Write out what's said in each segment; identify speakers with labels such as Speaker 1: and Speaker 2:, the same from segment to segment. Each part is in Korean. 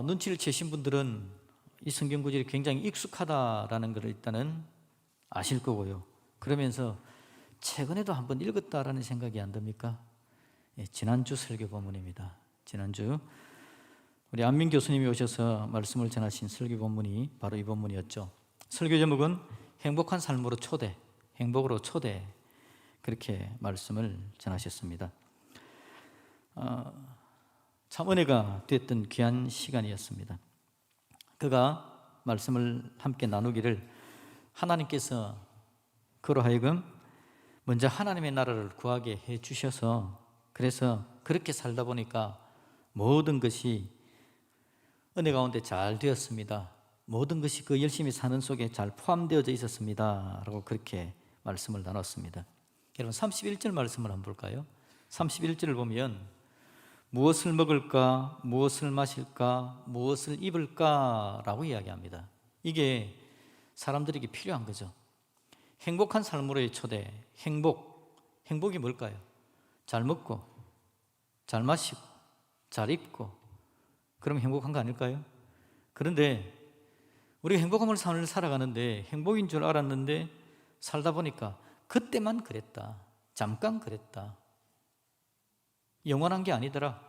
Speaker 1: 눈치를 채신 분들은 이 성경 구절이 굉장히 익숙하다라는 것을 일단은 아실 거고요. 그러면서 최근에도 한번 읽었다라는 생각이 안 듭니까? 지난주 설교 본문입니다. 지난주 우리 안민 교수님이 오셔서 말씀을 전하신 설교 본문이 바로 이 본문이었죠. 설교 제목은 행복한 삶으로 초대, 행복으로 초대, 그렇게 말씀을 전하셨습니다. 참 은혜가 됐던 귀한 시간이었습니다. 그가 말씀을 함께 나누기를 하나님께서 그로 하여금 먼저 하나님의 나라를 구하게 해 주셔서 그래서 그렇게 살다 보니까 모든 것이 은혜 가운데 잘 되었습니다. 모든 것이 그 열심히 사는 속에 잘 포함되어져 있었습니다 라고 그렇게 말씀을 나눴습니다. 여러분 31절 말씀을 한번 볼까요? 31절을 보면 무엇을 먹을까, 무엇을 마실까, 무엇을 입을까 라고 이야기합니다. 이게 사람들에게 필요한 거죠. 행복한 삶으로의 초대, 행복이 뭘까요? 잘 먹고, 잘 마시고, 잘 입고, 그러면 행복한 거 아닐까요? 그런데 우리가 행복한 삶을 살아가는데 행복인 줄 알았는데 살다 보니까 그때만 그랬다, 잠깐 그랬다, 영원한 게 아니더라,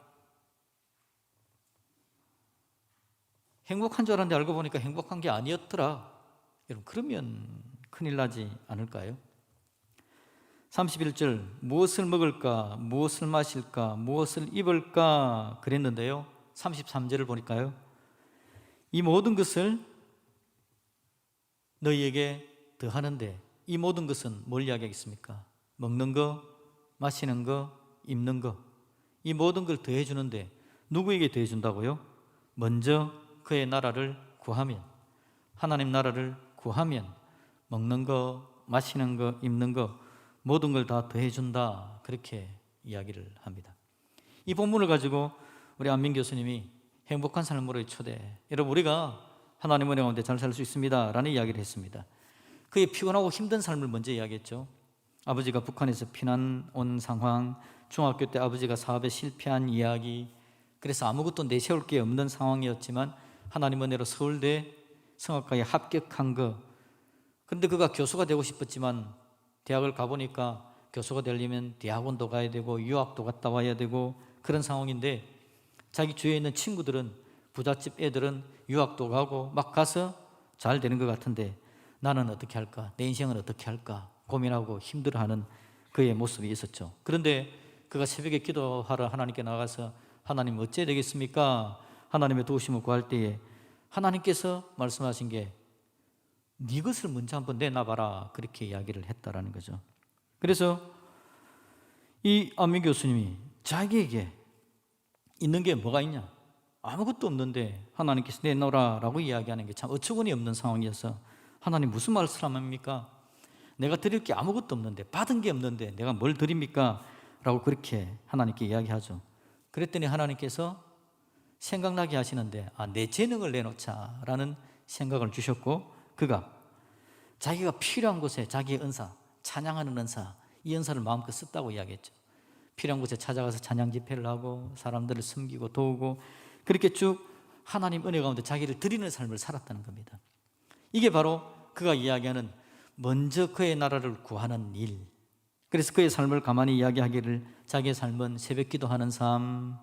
Speaker 1: 행복한 줄 알았는데 알고 보니까 행복한 게 아니었더라. 여러분 그러면 큰일 나지 않을까요? 31절 무엇을 먹을까, 무엇을 마실까, 무엇을 입을까 그랬는데요, 33절을 보니까요, 이 모든 것을 너희에게 더하는데, 이 모든 것은 뭘 이야기하겠습니까? 먹는 거, 마시는 거, 입는 거, 이 모든 걸 더해 주는데 누구에게 더해 준다고요? 먼저 그의 나라를 구하면, 하나님 나라를 구하면 먹는 거, 마시는 거, 입는 거 모든 걸 다 더해 준다, 그렇게 이야기를 합니다. 이 본문을 가지고 우리 안민 교수님이 행복한 삶으로의 초대, 여러분 우리가 하나님 은혜 가운데 잘 살 수 있습니다 라는 이야기를 했습니다. 그의 피곤하고 힘든 삶을 먼저 이야기했죠. 아버지가 북한에서 피난 온 상황, 중학교 때 아버지가 사업에 실패한 이야기, 그래서 아무것도 내세울 게 없는 상황이었지만 하나님 은혜로 서울대 성악과에 합격한 거. 그런데 그가 교수가 되고 싶었지만 대학을 가보니까 교수가 되려면 대학원도 가야 되고 유학도 갔다 와야 되고 그런 상황인데, 자기 주위에 있는 친구들은, 부잣집 애들은 유학도 가고 막 가서 잘 되는 것 같은데 나는 어떻게 할까, 내 인생은 어떻게 할까 고민하고 힘들어하는 그의 모습이 있었죠. 그런데 그가 새벽에 기도하러 하나님께 나가서 하나님 어찌해야 되겠습니까? 하나님의 도우심을 구할 때에 하나님께서 말씀하신 게 네 것을 먼저 한번 내놔봐라, 그렇게 이야기를 했다라는 거죠. 그래서 이 안민 교수님이 자기에게 있는 게 뭐가 있냐, 아무것도 없는데 하나님께서 내놓으라 라고 이야기하는 게 참 어처구니 없는 상황이어서, 하나님 무슨 말씀합니까? 내가 드릴 게 아무것도 없는데, 받은 게 없는데 내가 뭘 드립니까? 라고 그렇게 하나님께 이야기하죠. 그랬더니 하나님께서 생각나게 하시는데, 내 재능을 내놓자 라는 생각을 주셨고, 그가 자기가 필요한 곳에 자기의 은사, 찬양하는 은사, 이 은사를 마음껏 썼다고 이야기했죠. 필요한 곳에 찾아가서 찬양 집회를 하고 사람들을 섬기고 도우고 그렇게 쭉 하나님 은혜 가운데 자기를 드리는 삶을 살았다는 겁니다. 이게 바로 그가 이야기하는 먼저 그의 나라를 구하는 일. 그래서 그의 삶을 가만히 이야기하기를 자기의 삶은 새벽 기도하는 삶,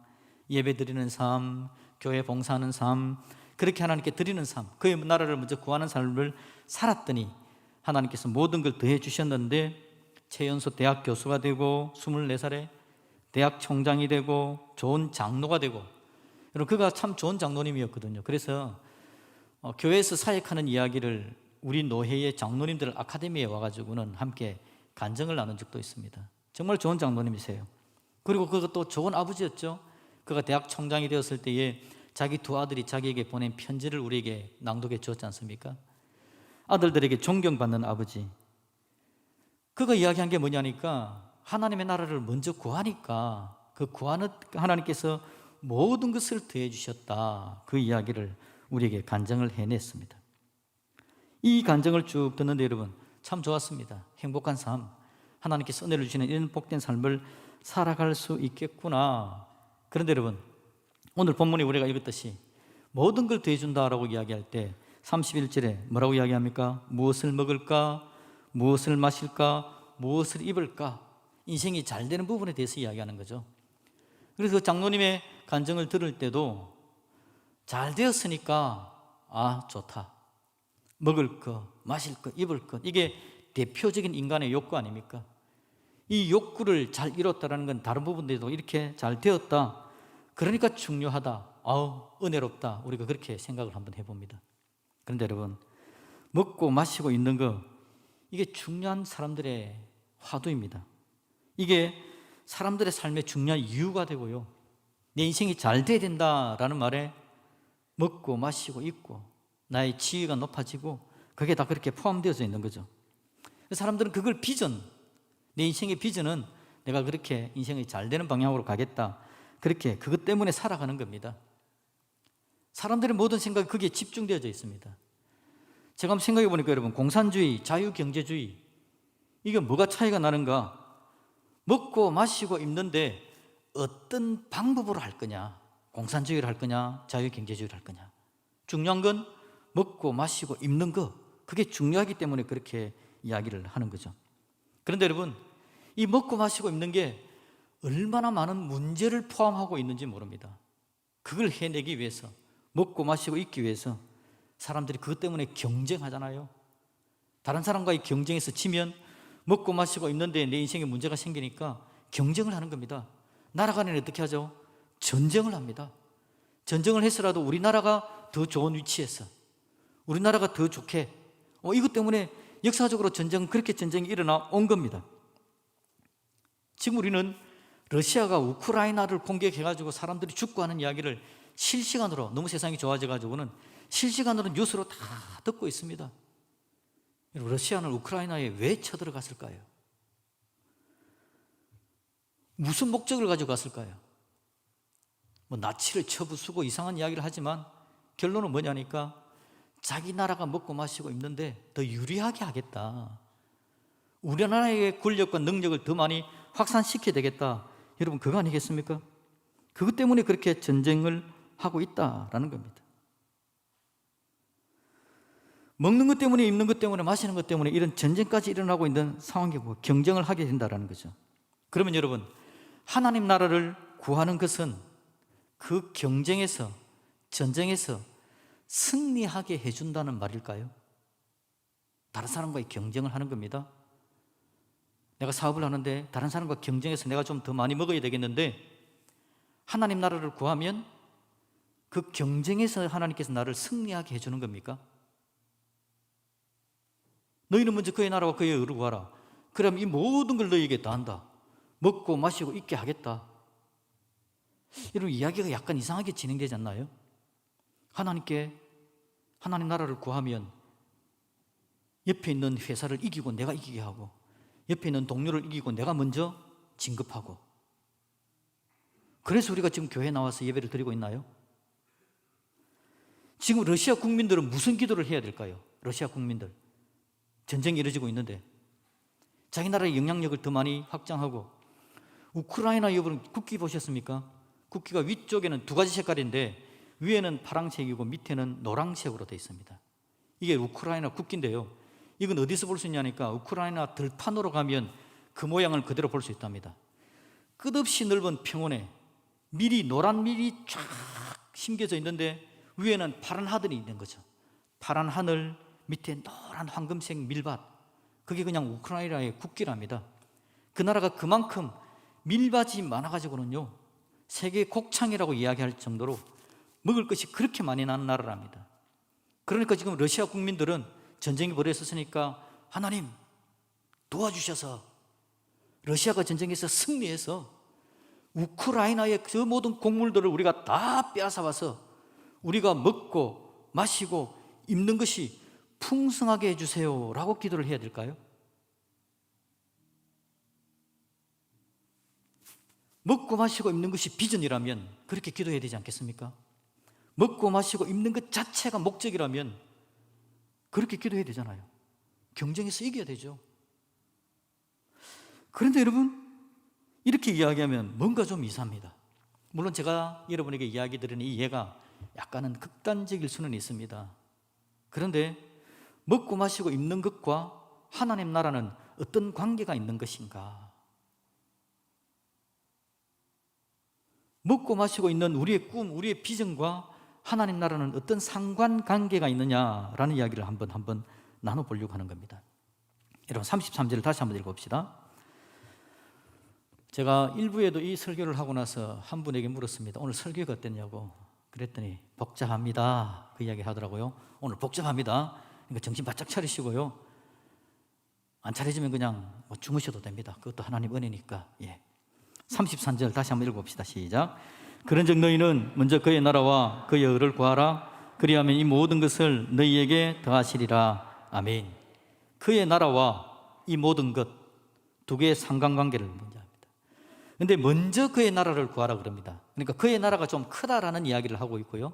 Speaker 1: 예배 드리는 삶, 교회 봉사하는 삶, 그렇게 하나님께 드리는 삶, 그의 나라를 먼저 구하는 삶을 살았더니 하나님께서 모든 걸 더해 주셨는데, 최연소 대학 교수가 되고 24살에 대학 총장이 되고 좋은 장로가 되고, 여러분 그가 참 좋은 장로님이었거든요. 그래서 교회에서 사역하는 이야기를 우리 노회의 장로님들 아카데미에 와가지고는 함께 간증을 나눈 적도 있습니다. 정말 좋은 장로님이세요. 그리고 그것도 좋은 아버지였죠. 그가 대학 총장이 되었을 때에 자기 두 아들이 자기에게 보낸 편지를 우리에게 낭독해 주었지 않습니까? 아들들에게 존경받는 아버지. 그가 이야기한 게 뭐냐니까, 하나님의 나라를 먼저 구하니까 그 구하는 하나님께서 모든 것을 더해 주셨다, 그 이야기를 우리에게 간증을 해냈습니다. 이 간증을 쭉 듣는데 여러분 참 좋았습니다. 행복한 삶, 하나님께서 은혜를 주시는 이런 복된 삶을 살아갈 수 있겠구나. 그런데 여러분 오늘 본문에 우리가 읽었듯이 모든 걸 더해준다라고 이야기할 때 31절에 뭐라고 이야기합니까? 무엇을 먹을까? 무엇을 마실까? 무엇을 입을까? 인생이 잘 되는 부분에 대해서 이야기하는 거죠. 그래서 장로님의 간증을 들을 때도 잘 되었으니까 좋다. 먹을 것, 마실 것, 입을 것, 이게 대표적인 인간의 욕구 아닙니까? 이 욕구를 잘 이뤘다는 건 다른 부분들도 이렇게 잘 되었다, 그러니까 중요하다, 은혜롭다, 우리가 그렇게 생각을 한번 해봅니다. 그런데 여러분, 먹고 마시고 있는 거, 이게 중요한 사람들의 화두입니다. 이게 사람들의 삶의 중요한 이유가 되고요, 내 인생이 잘 돼야 된다라는 말에 먹고 마시고 입고 나의 지위가 높아지고 그게 다 그렇게 포함되어져 있는 거죠. 사람들은 그걸 비전, 내 인생의 비전은 내가 그렇게 인생이 잘 되는 방향으로 가겠다, 그렇게 그것 때문에 살아가는 겁니다. 사람들의 모든 생각이 거기에 집중되어져 있습니다. 제가 한번 생각해 보니까 여러분, 공산주의, 자유경제주의, 이게 뭐가 차이가 나는가? 먹고 마시고 입는데 어떤 방법으로 할 거냐, 공산주의를 할 거냐, 자유경제주의를 할 거냐. 중요한 건 먹고 마시고 입는 거, 그게 중요하기 때문에 그렇게 이야기를 하는 거죠. 그런데 여러분, 이 먹고 마시고 입는 게 얼마나 많은 문제를 포함하고 있는지 모릅니다. 그걸 해내기 위해서, 먹고 마시고 입기 위해서 사람들이 그것 때문에 경쟁하잖아요. 다른 사람과의 경쟁에서 지면 먹고 마시고 입는데 내 인생에 문제가 생기니까 경쟁을 하는 겁니다. 나라 간에 어떻게 하죠? 전쟁을 합니다. 전쟁을 해서라도 우리나라가 더 좋은 위치에서, 우리나라가 더 좋게, 이것 때문에 역사적으로 그렇게 전쟁이 일어나 온 겁니다. 지금 우리는 러시아가 우크라이나를 공격해가지고 사람들이 죽고 하는 이야기를 실시간으로, 너무 세상이 좋아져가지고는 실시간으로 뉴스로 다 듣고 있습니다. 러시아는 우크라이나에 왜 쳐들어갔을까요? 무슨 목적을 가지고 갔을까요? 나치를 쳐부수고 이상한 이야기를 하지만 결론은 뭐냐니까, 자기 나라가 먹고 마시고 입는데 더 유리하게 하겠다, 우리나라의 권력과 능력을 더 많이 확산시켜야 되겠다, 여러분 그거 아니겠습니까? 그것 때문에 그렇게 전쟁을 하고 있다라는 겁니다. 먹는 것 때문에, 입는 것 때문에, 마시는 것 때문에 이런 전쟁까지 일어나고 있는 상황이고 경쟁을 하게 된다는 거죠. 그러면 여러분, 하나님 나라를 구하는 것은 그 경쟁에서, 전쟁에서 승리하게 해준다는 말일까요? 다른 사람과의 경쟁을 하는 겁니다. 내가 사업을 하는데 다른 사람과 경쟁해서 내가 좀 더 많이 먹어야 되겠는데, 하나님 나라를 구하면 그 경쟁에서 하나님께서 나를 승리하게 해주는 겁니까? 너희는 먼저 그의 나라와 그의 의를 구하라. 그럼 이 모든 걸 너희에게 다 한다. 먹고 마시고 입게 하겠다. 여러분, 이야기가 약간 이상하게 진행되지 않나요? 하나님 나라를 구하면 옆에 있는 회사를 이기고 내가 이기게 하고, 옆에 있는 동료를 이기고 내가 먼저 진급하고, 그래서 우리가 지금 교회에 나와서 예배를 드리고 있나요? 지금 러시아 국민들은 무슨 기도를 해야 될까요? 러시아 국민들, 전쟁이 이루어지고 있는데 자기 나라의 영향력을 더 많이 확장하고, 우크라이나 여러분 국기 보셨습니까? 국기가 위쪽에는 두 가지 색깔인데 위에는 파란색이고 밑에는 노란색으로 되어 있습니다. 이게 우크라이나 국기인데요, 이건 어디서 볼 수 있냐니까 우크라이나 들판으로 가면 그 모양을 그대로 볼 수 있답니다. 끝없이 넓은 평원에 노란 밀이 쫙 심겨져 있는데 위에는 파란 하늘이 있는 거죠. 파란 하늘 밑에 노란 황금색 밀밭, 그게 그냥 우크라이나의 국기랍니다. 그 나라가 그만큼 밀밭이 많아가지고는요, 세계 곡창이라고 이야기할 정도로 먹을 것이 그렇게 많이 나는 나라랍니다. 그러니까 지금 러시아 국민들은 전쟁이 벌어졌으니까 하나님 도와주셔서 러시아가 전쟁에서 승리해서 우크라이나의 그 모든 곡물들을 우리가 다 빼앗아와서 우리가 먹고 마시고 입는 것이 풍성하게 해주세요 라고 기도를 해야 될까요? 먹고 마시고 입는 것이 비전이라면 그렇게 기도해야 되지 않겠습니까? 먹고 마시고 입는 것 자체가 목적이라면 그렇게 기도해야 되잖아요. 경쟁에서 이겨야 되죠. 그런데 여러분, 이렇게 이야기하면 뭔가 좀 이상합니다. 물론 제가 여러분에게 이야기 드리는 이 예가 약간은 극단적일 수는 있습니다. 그런데 먹고 마시고 입는 것과 하나님 나라는 어떤 관계가 있는 것인가? 먹고 마시고 있는 우리의 꿈, 우리의 비전과 하나님 나라는 어떤 상관관계가 있느냐라는 이야기를 한번 나눠보려고 하는 겁니다. 여러분 33절을 다시 한번 읽어봅시다. 제가 일부에도 이 설교를 하고 나서 한 분에게 물었습니다. 오늘 설교가 어땠냐고. 그랬더니 복잡합니다. 그 이야기 하더라고요. 오늘 복잡합니다. 그러니까 정신 바짝 차리시고요. 안 차려지면 그냥 주무셔도 됩니다. 그것도 하나님 은혜니까. 33절 다시 한번 읽어봅시다. 시작. 그런즉 너희는 먼저 그의 나라와 그의 의를 구하라. 그리하면 이 모든 것을 너희에게 더하시리라. 아멘. 그의 나라와 이 모든 것 두 개의 상관관계를 먼저 합니다. 그런데 먼저 그의 나라를 구하라 그럽니다. 그러니까 그의 나라가 좀 크다라는 이야기를 하고 있고요.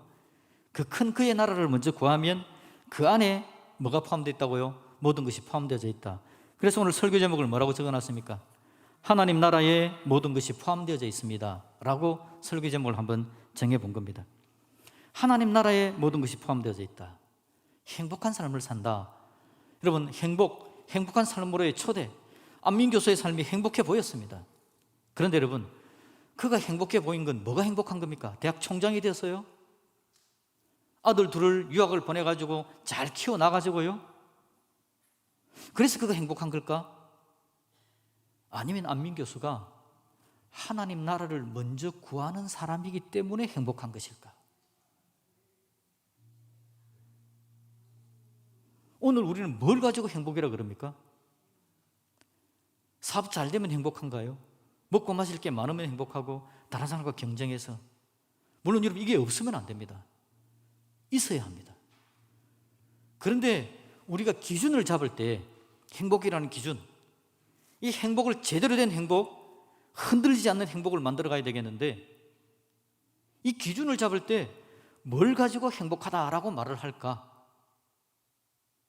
Speaker 1: 그 큰 그의 나라를 먼저 구하면 그 안에 뭐가 포함되어 있다고요? 모든 것이 포함되어져 있다. 그래서 오늘 설교 제목을 뭐라고 적어놨습니까? 하나님 나라에 모든 것이 포함되어져 있습니다 라고 설교 제목을 한번 정해본 겁니다. 하나님 나라에 모든 것이 포함되어져 있다. 행복한 삶을 산다. 여러분 행복한 삶으로의 초대, 안민교수의 삶이 행복해 보였습니다. 그런데 여러분, 그가 행복해 보인 건 뭐가 행복한 겁니까? 대학 총장이 되었어요? 아들 둘을 유학을 보내가지고 잘 키워나가지고요? 그래서 그가 행복한 걸까? 아니면 안민교수가 하나님 나라를 먼저 구하는 사람이기 때문에 행복한 것일까? 오늘 우리는 뭘 가지고 행복이라 그럽니까? 사업 잘 되면 행복한가요? 먹고 마실 게 많으면 행복하고 다른 사람과 경쟁해서. 물론 여러분 이게 없으면 안 됩니다. 있어야 합니다. 그런데 우리가 기준을 잡을 때 행복이라는 기준, 이 행복을 제대로 된 행복, 흔들리지 않는 행복을 만들어 가야 되겠는데 이 기준을 잡을 때 뭘 가지고 행복하다라고 말을 할까?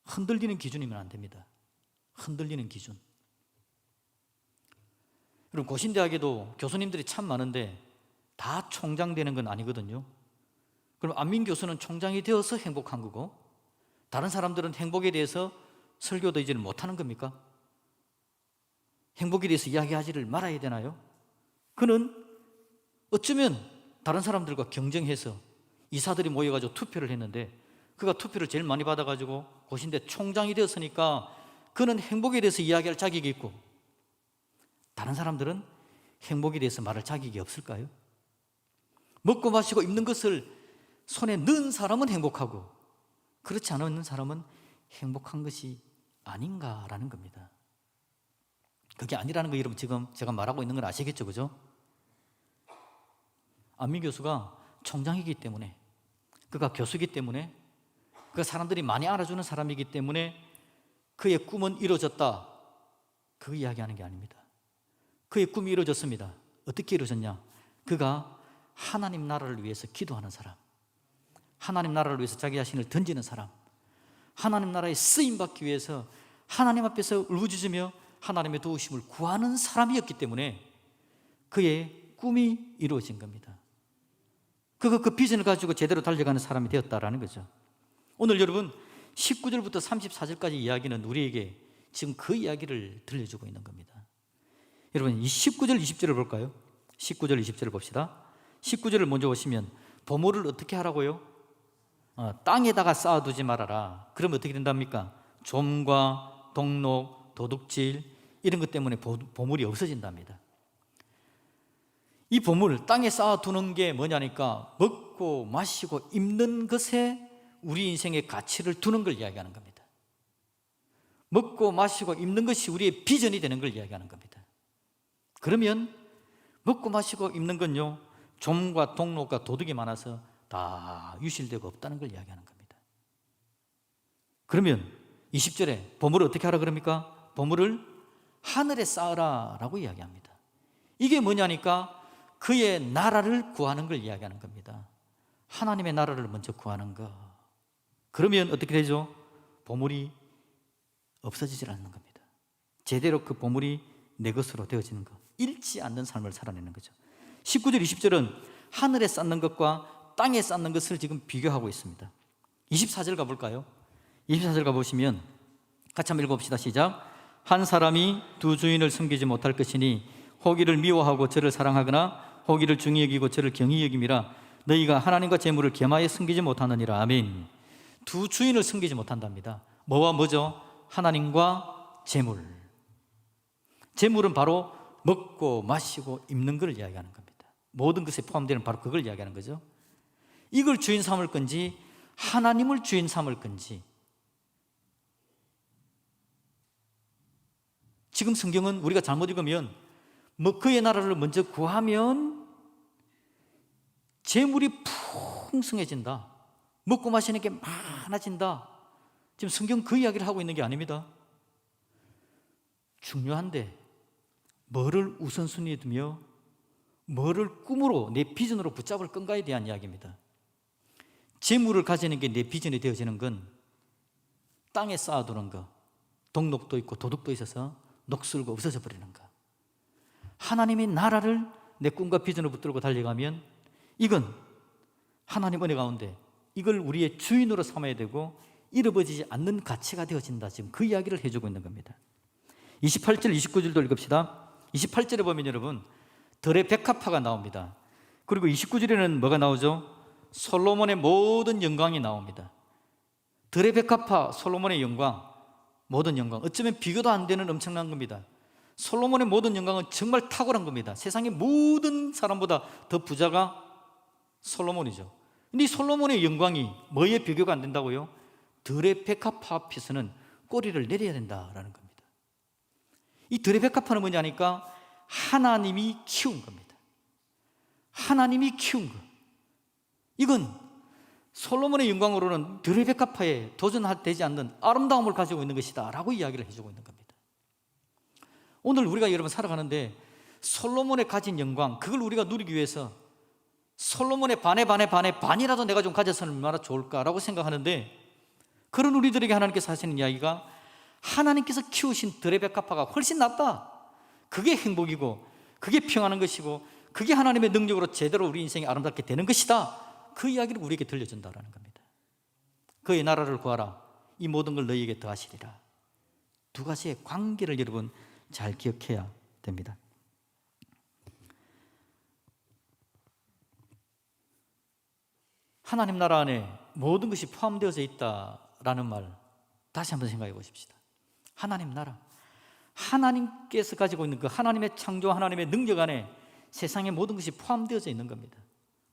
Speaker 1: 흔들리는 기준이면 안 됩니다. 흔들리는 기준. 여러분 고신대학에도 교수님들이 참 많은데 다 총장 되는 건 아니거든요. 그럼 안민 교수는 총장이 되어서 행복한 거고 다른 사람들은 행복에 대해서 설교도 이제는 못하는 겁니까? 행복에 대해서 이야기하지를 말아야 되나요? 그는 어쩌면 다른 사람들과 경쟁해서 이사들이 모여가지고 투표를 했는데 그가 투표를 제일 많이 받아가지고 고신대 총장이 되었으니까 그는 행복에 대해서 이야기할 자격이 있고 다른 사람들은 행복에 대해서 말할 자격이 없을까요? 먹고 마시고 입는 것을 손에 넣은 사람은 행복하고 그렇지 않은 사람은 행복한 것이 아닌가라는 겁니다. 그게 아니라는 거 여러분 지금 제가 말하고 있는 걸 아시겠죠? 그죠? 안민 교수가 총장이기 때문에 그가 교수이기 때문에 그 사람들이 많이 알아주는 사람이기 때문에 그의 꿈은 이루어졌다. 그 이야기하는 게 아닙니다. 그의 꿈이 이루어졌습니다. 어떻게 이루어졌냐? 그가 하나님 나라를 위해서 기도하는 사람, 하나님 나라를 위해서 자기 자신을 던지는 사람, 하나님 나라에 쓰임받기 위해서 하나님 앞에서 울부짖으며 하나님의 도우심을 구하는 사람이었기 때문에 그의 꿈이 이루어진 겁니다. 그가 그 비전을 가지고 제대로 달려가는 사람이 되었다라는 거죠. 오늘 여러분 19절부터 34절까지 이야기는 우리에게 지금 그 이야기를 들려주고 있는 겁니다. 여러분 이 19절 20절을 볼까요? 19절 20절을 봅시다. 19절을 먼저 보시면 보물을 어떻게 하라고요? 땅에다가 쌓아두지 말아라. 그러면 어떻게 된답니까? 좀과 동록, 도둑질 이런 것 때문에 보물이 없어진답니다. 이 보물 땅에 쌓아두는 게 뭐냐니까 먹고 마시고 입는 것에 우리 인생의 가치를 두는 걸 이야기하는 겁니다. 먹고 마시고 입는 것이 우리의 비전이 되는 걸 이야기하는 겁니다. 그러면 먹고 마시고 입는 건요 좀과 동록과 도둑이 많아서 다 유실되고 없다는 걸 이야기하는 겁니다. 그러면 20절에 보물을 어떻게 하라 그럽니까? 보물을 하늘에 쌓으라 라고 이야기합니다. 이게 뭐냐니까 그의 나라를 구하는 걸 이야기하는 겁니다. 하나님의 나라를 먼저 구하는 거. 그러면 어떻게 되죠? 보물이 없어지질 않는 겁니다. 제대로 그 보물이 내 것으로 되어지는 것, 잃지 않는 삶을 살아내는 거죠. 19절 20절은 하늘에 쌓는 것과 땅에 쌓는 것을 지금 비교하고 있습니다. 24절 가볼까요? 24절 가보시면 같이 한번 읽어봅시다. 시작. 한 사람이 두 주인을 섬기지 못할 것이니 호기를 미워하고 저를 사랑하거나 호기를 중히 여기고 저를 경히 여김이라. 너희가 하나님과 재물을 겸하여 섬기지 못하느니라. 아멘. 두 주인을 섬기지 못한답니다. 뭐와 뭐죠? 하나님과 재물. 재물은 바로 먹고 마시고 입는 걸 이야기하는 겁니다. 모든 것에 포함되는 바로 그걸 이야기하는 거죠. 이걸 주인 삼을 건지 하나님을 주인 삼을 건지. 지금 성경은 우리가 잘못 읽으면 그의 나라를 먼저 구하면 재물이 풍성해진다, 먹고 마시는 게 많아진다. 지금 성경 그 이야기를 하고 있는 게 아닙니다. 중요한데 뭐를 우선순위에 두며 뭐를 꿈으로 내 비전으로 붙잡을 건가에 대한 이야기입니다. 재물을 가지는 게 내 비전이 되어지는 건 땅에 쌓아두는 거, 동록도 있고 도둑도 있어서 녹슬고 없어져 버리는 거. 하나님의 나라를 내 꿈과 비전을 붙들고 달려가면 이건 하나님 은혜 가운데 이걸 우리의 주인으로 삼아야 되고 잃어버리지 않는 가치가 되어진다. 지금 그 이야기를 해주고 있는 겁니다. 28절, 29절도 읽읍시다. 28절에 보면 여러분 들의 백합화가 나옵니다. 그리고 29절에는 뭐가 나오죠? 솔로몬의 모든 영광이 나옵니다. 들의 백합화, 솔로몬의 영광, 모든 영광, 어쩌면 비교도 안 되는 엄청난 겁니다. 솔로몬의 모든 영광은 정말 탁월한 겁니다. 세상의 모든 사람보다 더 부자가 솔로몬이죠. 근데 이 솔로몬의 영광이 뭐에 비교가 안 된다고요? 들의 백합화 앞에서는 꼬리를 내려야 된다라는 겁니다. 이 들의 백합화는 뭐냐니까 하나님이 키운 겁니다. 하나님이 키운 것. 이건 솔로몬의 영광으로는 들의 백합화에 도전되지 않는 아름다움을 가지고 있는 것이다 라고 이야기를 해주고 있는 겁니다. 오늘 우리가 여러분 살아가는데 솔로몬의 가진 영광, 그걸 우리가 누리기 위해서 솔로몬의 반이라도 내가 좀 가졌으면 얼마나 좋을까라고 생각하는데, 그런 우리들에게 하나님께서 하시는 이야기가 하나님께서 키우신 들의 백합화가 훨씬 낫다. 그게 행복이고 그게 평안한 것이고 그게 하나님의 능력으로 제대로 우리 인생이 아름답게 되는 것이다. 그 이야기를 우리에게 들려준다라는 겁니다. 그의 나라를 구하라. 이 모든 걸 너희에게 더하시리라. 두 가지의 관계를 여러분 잘 기억해야 됩니다. 하나님 나라 안에 모든 것이 포함되어져 있다라는 말 다시 한번 생각해 보십시다. 하나님 나라, 하나님께서 가지고 있는 그 하나님의 창조, 하나님의 능력 안에 세상의 모든 것이 포함되어져 있는 겁니다.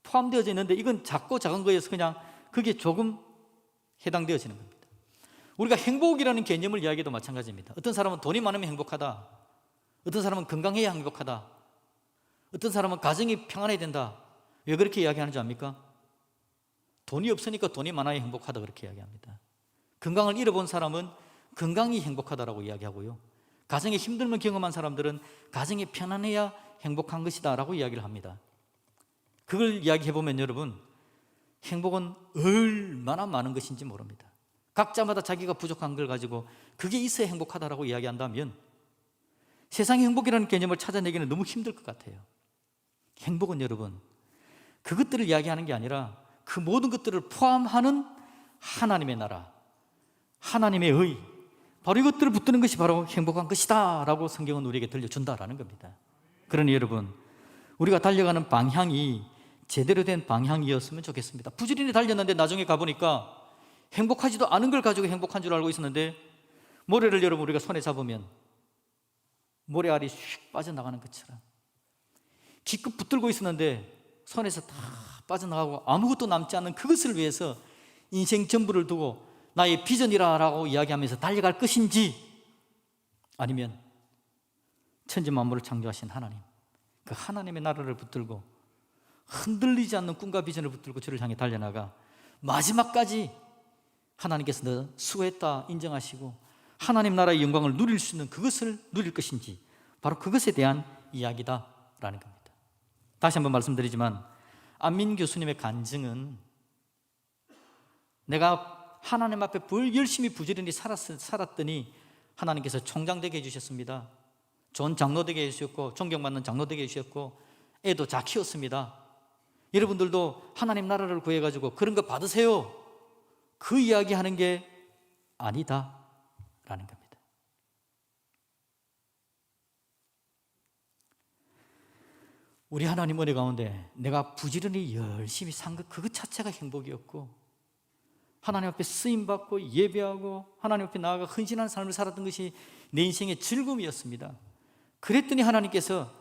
Speaker 1: 포함되어져 있는데 이건 작고 작은 거여서 그냥 그게 조금 해당되어지는 겁니다. 우리가 행복이라는 개념을 이야기해도 마찬가지입니다. 어떤 사람은 돈이 많으면 행복하다, 어떤 사람은 건강해야 행복하다, 어떤 사람은 가정이 평안해야 된다. 왜 그렇게 이야기하는 줄 압니까? 돈이 없으니까 돈이 많아야 행복하다 그렇게 이야기합니다. 건강을 잃어본 사람은 건강이 행복하다라고 이야기하고요, 가정에 힘듦을 경험한 사람들은 가정이 편안해야 행복한 것이다 라고 이야기를 합니다. 그걸 이야기해보면 여러분, 행복은 얼마나 많은 것인지 모릅니다. 각자마다 자기가 부족한 걸 가지고 그게 있어야 행복하다라고 이야기한다면 세상의 행복이라는 개념을 찾아내기는 너무 힘들 것 같아요. 행복은 여러분 그것들을 이야기하는 게 아니라 그 모든 것들을 포함하는 하나님의 나라, 하나님의 의, 바로 이것들을 붙드는 것이 바로 행복한 것이다 라고 성경은 우리에게 들려준다라는 겁니다. 그러니 여러분, 우리가 달려가는 방향이 제대로 된 방향이었으면 좋겠습니다. 부지런히 달렸는데 나중에 가보니까 행복하지도 않은 걸 가지고 행복한 줄 알고 있었는데, 모래를 여러분 우리가 손에 잡으면 모래알이 슉 빠져나가는 것처럼 기껏 붙들고 있었는데 손에서 다 빠져나가고 아무것도 남지 않는 그것을 위해서 인생 전부를 두고 나의 비전이라고 이야기하면서 달려갈 것인지, 아니면 천지 만물을 창조하신 하나님, 그 하나님의 나라를 붙들고 흔들리지 않는 꿈과 비전을 붙들고 저를 향해 달려나가 마지막까지 하나님께서 너 수고했다 인정하시고 하나님 나라의 영광을 누릴 수 있는 그것을 누릴 것인지, 바로 그것에 대한 이야기다라는 겁니다. 다시 한번 말씀드리지만 안민 교수님의 간증은 내가 하나님 앞에 열심히 부지런히 살았더니 하나님께서 총장 되게 해주셨습니다. 좋은 장로 되게 해주셨고 존경받는 장로 되게 해주셨고 애도 잘 키웠습니다. 여러분들도 하나님 나라를 구해가지고 그런 거 받으세요, 그 이야기 하는 게 아니다라는 겁니다. 우리 하나님 은혜 가운데 내가 부지런히 열심히 산 것, 그것 자체가 행복이었고, 하나님 앞에 쓰임받고 예배하고 하나님 앞에 나아가 헌신한 삶을 살았던 것이 내 인생의 즐거움이었습니다. 그랬더니 하나님께서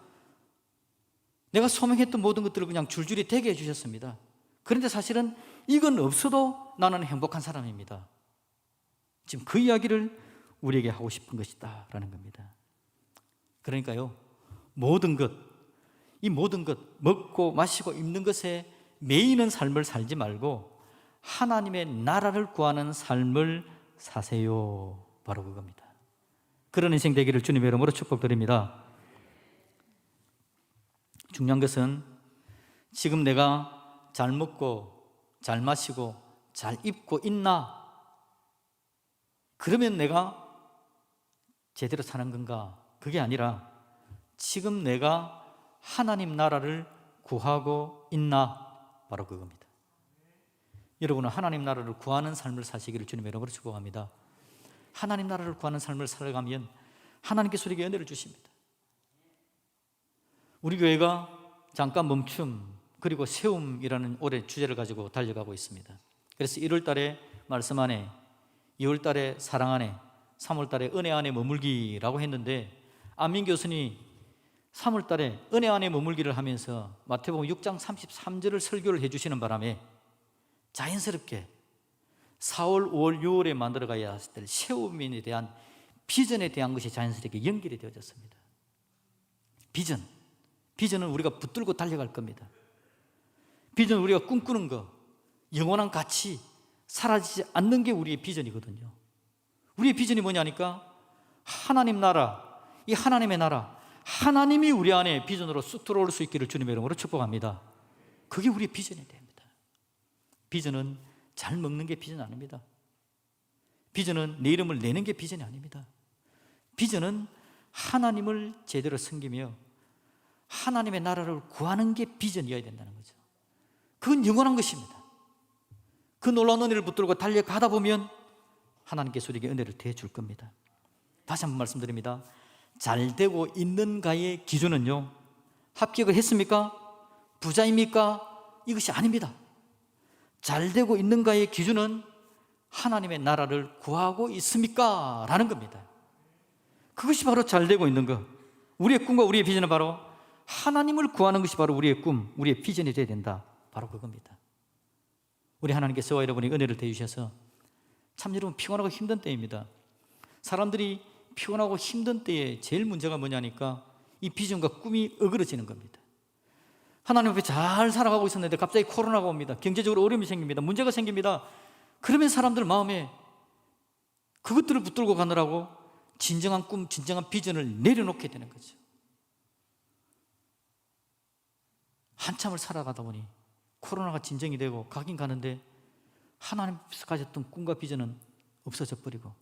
Speaker 1: 내가 소명했던 모든 것들을 그냥 줄줄이 되게 해주셨습니다. 그런데 사실은 이건 없어도 나는 행복한 사람입니다. 지금 그 이야기를 우리에게 하고 싶은 것이다 라는 겁니다. 그러니까요, 모든 것, 이 모든 것, 먹고 마시고 입는 것에 매이는 삶을 살지 말고 하나님의 나라를 구하는 삶을 사세요. 바로 그겁니다. 그런 인생 되기를 주님의 이름으로 축복드립니다. 중요한 것은 지금 내가 잘 먹고 잘 마시고 잘 입고 있나? 그러면 내가 제대로 사는 건가? 그게 아니라 지금 내가 하나님 나라를 구하고 있나? 바로 그겁니다. 여러분은 하나님 나라를 구하는 삶을 사시기를 주님의 이름으로 축복합니다. 하나님 나라를 구하는 삶을 살아가면 하나님께서 우리에게 은혜를 주십니다. 우리 교회가 잠깐 멈춤 그리고 세움이라는 올해 주제를 가지고 달려가고 있습니다. 그래서 1월 달에 말씀 안에, 2월 달에 사랑 안에, 3월 달에 은혜 안에 머물기라고 했는데, 안민 교수님이 3월 달에 은혜 안에 머물기를 하면서 마태복음 6장 33절을 설교를 해주시는 바람에 자연스럽게 4월, 5월, 6월에 만들어가야 될 세움에 대한 비전에 대한 것이 자연스럽게 연결이 되어졌습니다. 비전은 우리가 붙들고 달려갈 겁니다. 비전은 우리가 꿈꾸는 거, 영원한 가치, 사라지지 않는 게 우리의 비전이거든요. 우리의 비전이 뭐냐니까 하나님 나라, 이 하나님의 나라, 하나님이 우리 안에 비전으로 쑥 들어올 수 있기를 주님의 이름으로 축복합니다. 그게 우리의 비전이 됩니다. 비전은 잘 먹는 게 비전 아닙니다. 비전은 내 이름을 내는 게 비전이 아닙니다. 비전은 하나님을 제대로 섬기며 하나님의 나라를 구하는 게 비전이어야 된다는 거죠. 그건 영원한 것입니다. 그 놀라운 은혜를 붙들고 달려가다 보면 하나님께서 우리에게 은혜를 대줄 겁니다. 다시 한번 말씀드립니다. 잘 되고 있는가의 기준은요, 합격을 했습니까? 부자입니까? 이것이 아닙니다. 잘 되고 있는가의 기준은 하나님의 나라를 구하고 있습니까? 라는 겁니다. 그것이 바로 잘 되고 있는 것. 우리의 꿈과 우리의 비전은 바로 하나님을 구하는 것이 바로 우리의 꿈, 우리의 비전이 되어야 된다. 바로 그겁니다. 우리 하나님께서 저와 여러분이 은혜를 대주셔서 참 여러분 피곤하고 힘든 때입니다. 사람들이 피곤하고 힘든 때에 제일 문제가 뭐냐니까 이 비전과 꿈이 어그러지는 겁니다. 하나님 앞에 잘 살아가고 있었는데 갑자기 코로나가 옵니다. 경제적으로 어려움이 생깁니다. 문제가 생깁니다. 그러면 사람들 마음에 그것들을 붙들고 가느라고 진정한 꿈, 진정한 비전을 내려놓게 되는 거죠. 한참을 살아가다 보니 코로나가 진정이 되고 가긴 가는데 하나님께서 가졌던 꿈과 비전은 없어져 버리고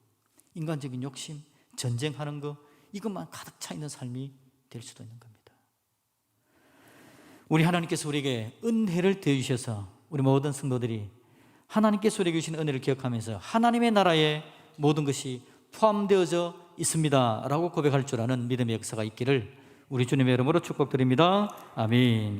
Speaker 1: 인간적인 욕심, 전쟁하는 거, 이것만 가득 차 있는 삶이 될 수도 있는 겁니다. 우리 하나님께서 우리에게 은혜를 더해주셔서 우리 모든 성도들이 하나님께서 우리에게 주신 은혜를 기억하면서 하나님의 나라에 모든 것이 포함되어져 있습니다 라고 고백할 줄 아는 믿음의 역사가 있기를 우리 주님의 이름으로 축복드립니다. 아멘.